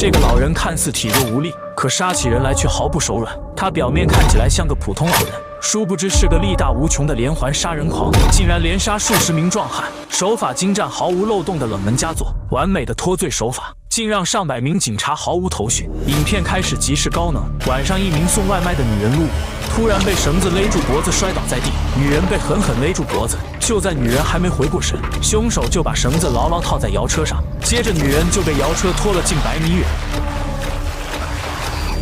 这个老人看似体弱无力，可杀起人来却毫不手软。他表面看起来像个普通老人，殊不知是个力大无穷的连环杀人狂，竟然连杀数十名壮汉，手法精湛，毫无漏洞的冷门佳作，完美的脱罪手法，竟让上百名警察毫无头绪。影片开始即视高能，晚上一名送外卖的女人路过，突然被绳子勒住脖子摔倒在地，女人被狠狠勒住脖子。就在女人还没回过神，凶手就把绳子牢牢套在摇车上，接着女人就被摇车拖了近100米远，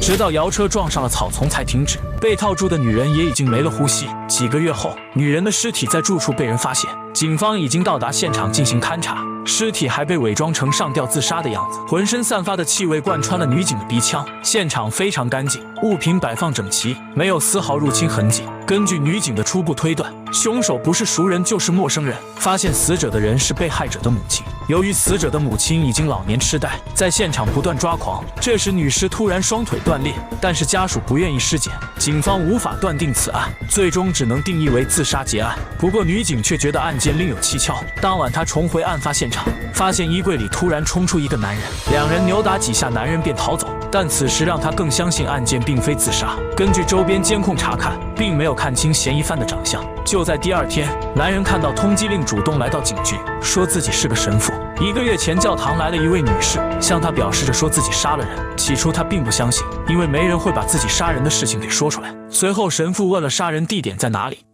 直到摇车撞上了草丛才停止。被套住的女人也已经没了呼吸。几个月后，女人的尸体在住处被人发现，警方已经到达现场进行勘查，尸体还被伪装成上吊自杀的样子，浑身散发的气味贯穿了女警的鼻腔。现场非常干净，物品摆放整齐，没有丝毫入侵痕迹。根据女警的初步推断，凶手不是熟人就是陌生人。发现死者的人是被害者的母亲，由于死者的母亲已经老年痴呆，在现场不断抓狂。这时女尸突然双腿断裂，但是家属不愿意尸检，警方无法断定此案，最终只能定义为自杀结案。不过女警却觉得案件另有蹊跷。当晚她重回案发现场，发现衣柜里突然冲出一个男人，两人扭打几下，男人便逃走。但此时让她更相信案件并非自杀。根据周边监控查看，并没有看清嫌疑犯的长相。就在第二天，男人看到通缉令，主动来到警局，说自己是个神父。1个月前教堂来了一位女士，向他表示着说自己杀了人。起初他并不相信，因为没人会把自己杀人的事情给说出来。随后神父问了杀人地点在哪里，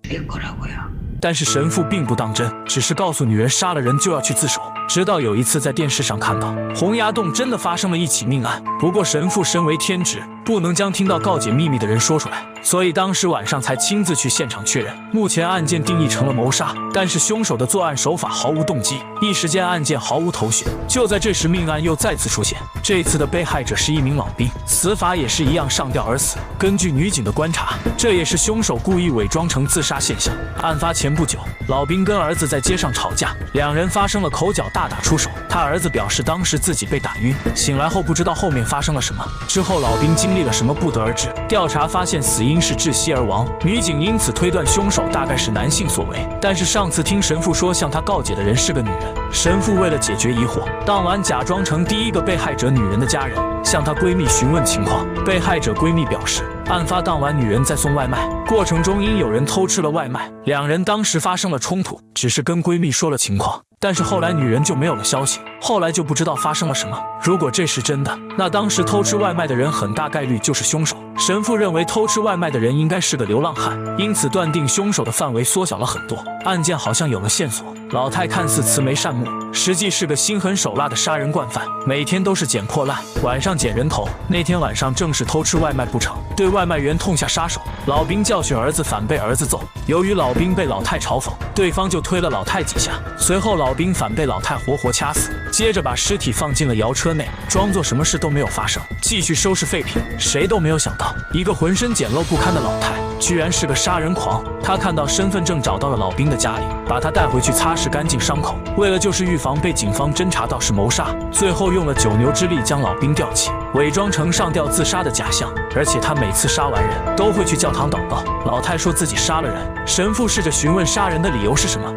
但是神父并不当真，只是告诉女人杀了人就要去自首。直到有一次在电视上看到洪崖洞真的发生了一起命案，不过神父身为天职，不能将听到告解秘密的人说出来，所以当时晚上才亲自去现场确认。目前案件定义成了谋杀，但是凶手的作案手法毫无动机，一时间案件毫无头绪。就在这时，命案又再次出现，这次的被害者是一名老兵，死法也是一样，上吊而死。根据女警的观察，这也是凶手故意伪装成自杀现象。案发前不久，老兵跟儿子在街上吵架，两人发生了口角，大打出手。他儿子表示当时自己被打晕，醒来后不知道后面发生了什么，之后老兵经历了什么不得而知。调查发现死因是窒息而亡，女警因此推断凶手大概是男性所为。但是上次听神父说向他告解的人是个女人，神父为了解决疑惑，当晚假装成第一个被害者女人的家人，向她闺蜜询问情况。被害者闺蜜表示，案发当晚女人在送外卖，过程中因有人偷吃了外卖，两人当时发生了冲突，只是跟闺蜜说了情况。但是后来女人就没有了消息，后来就不知道发生了什么。如果这是真的，那当时偷吃外卖的人很大概率就是凶手。神父认为偷吃外卖的人应该是个流浪汉，因此断定凶手的范围缩小了很多。案件好像有了线索，老太看似慈眉善目，实际是个心狠手辣的杀人惯犯，每天都是捡破烂，晚上捡人头。那天晚上正是偷吃外卖不成，对外卖员痛下杀手。老兵教训儿子，反被儿子揍。由于老兵被老太嘲讽，对方就推了老太几下，随后老兵反被老太活活掐死，接着把尸体放进了摇车内，装作什么事都没有发生，继续收拾废品。谁都没有想到，一个浑身简陋不堪的老太居然是个杀人狂。他看到身份证，找到了老兵的家里，把他带回去擦拭干净伤口。为了就是预防被警方侦查到是谋杀，最后用了9牛之力将老兵吊起，伪装成上吊自杀的假象。而且他每次杀完人都会去教堂祷告。老太说自己杀了人，神父试着询问杀人的理由是什么。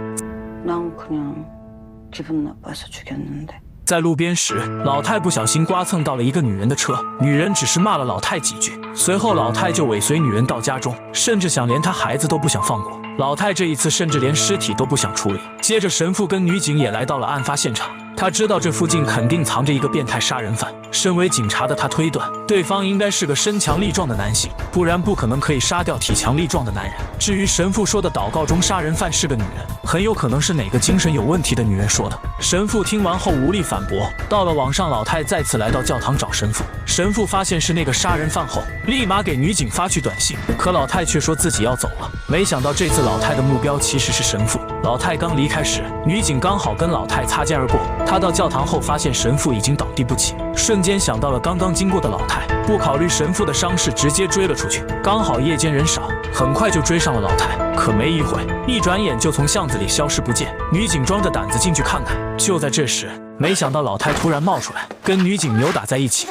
在路边时，老太不小心刮蹭到了一个女人的车，女人只是骂了老太几句，随后老太就尾随女人到家中，甚至想连她孩子都不想放过。老太这一次甚至连尸体都不想处理。接着神父跟女警也来到了案发现场，他知道这附近肯定藏着一个变态杀人犯。身为警察的他推断，对方应该是个身强力壮的男性，不然不可能可以杀掉体强力壮的男人。至于神父说的祷告中杀人犯是个女人，很有可能是哪个精神有问题的女人说的。神父听完后无力反驳。到了晚上，老太再次来到教堂找神父，神父发现是那个杀人犯后，立马给女警发去短信，可老太却说自己要走了。没想到这次老太的目标其实是神父。老太刚离开时，女警刚好跟老太擦肩而过。她到教堂后发现神父已经倒地不起，瞬间想到了刚刚经过的老太，不考虑神父的伤势，直接追了出去。刚好夜间人少，很快就追上了老太。可没一会，一转眼就从巷子里消失不见。女警装着胆子进去看看，就在这时，没想到老太突然冒出来，跟女警扭打在一起。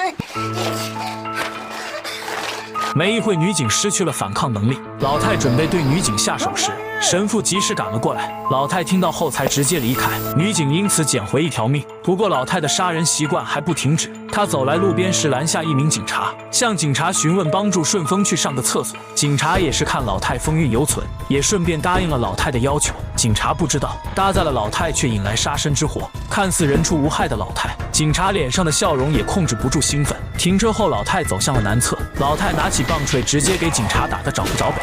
没一会，女警失去了反抗能力。老太准备对女警下手时，神父及时赶了过来，老太听到后才直接离开，女警因此捡回一条命。不过老太的杀人习惯还不停止，她走来路边时拦下一名警察，向警察询问帮助顺风去上个厕所。警察也是看老太风韵犹存，也顺便答应了老太的要求。警察不知道搭载了老太却引来杀身之祸，看似人畜无害的老太，警察脸上的笑容也控制不住兴奋。停车后，老太走向了南侧，老太拿起棒槌直接给警察打得找不着北。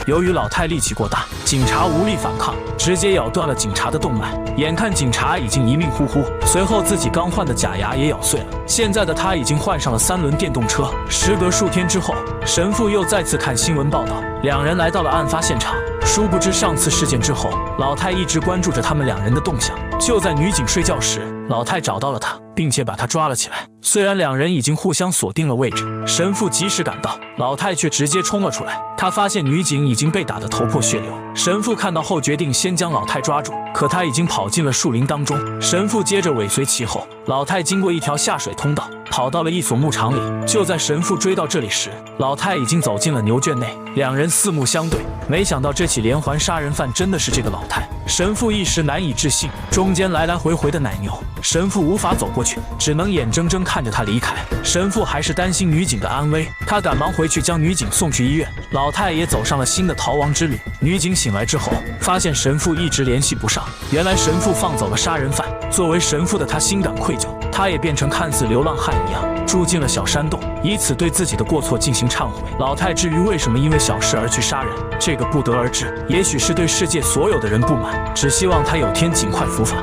由于老太力气过大，警察无力反抗，直接咬断了警察的动脉。眼看警察已经一命呼呼，随后自己刚换的假牙也咬碎了。现在的他已经换上了3轮电动车。时隔数天之后，神父又再次看新闻报道，两人来到了案发现场。殊不知上次事件之后，老太一直关注着他们两人的动向。就在女警睡觉时，老太找到了他，并且把他抓了起来。虽然两人已经互相锁定了位置，神父及时赶到，老太却直接冲了出来。他发现女警已经被打得头破血流，神父看到后决定先将老太抓住，可他已经跑进了树林当中。神父接着尾随其后，老太经过一条下水通道，跑到了一所牧场里。就在神父追到这里时，老太已经走进了牛圈内，两人四目相对。没想到这起连环杀人犯真的是这个老太，神父一时难以置信。中间来来回回的奶牛，神父无法走过去，只能眼睁睁看着他离开。神父还是担心女警的安危，他赶忙回去将女警送去医院。老太也走上了新的逃亡之旅。女警醒来之后，发现神父一直联系不上，原来神父放走了杀人犯。作为神父的他心感愧疚，他也变成看似流浪汉一样，住进了小山洞，以此对自己的过错进行忏悔。老太至于为什么因为小事而去杀人，这个不得而知，也许是对世界所有的人不满，只希望他有天尽快伏法。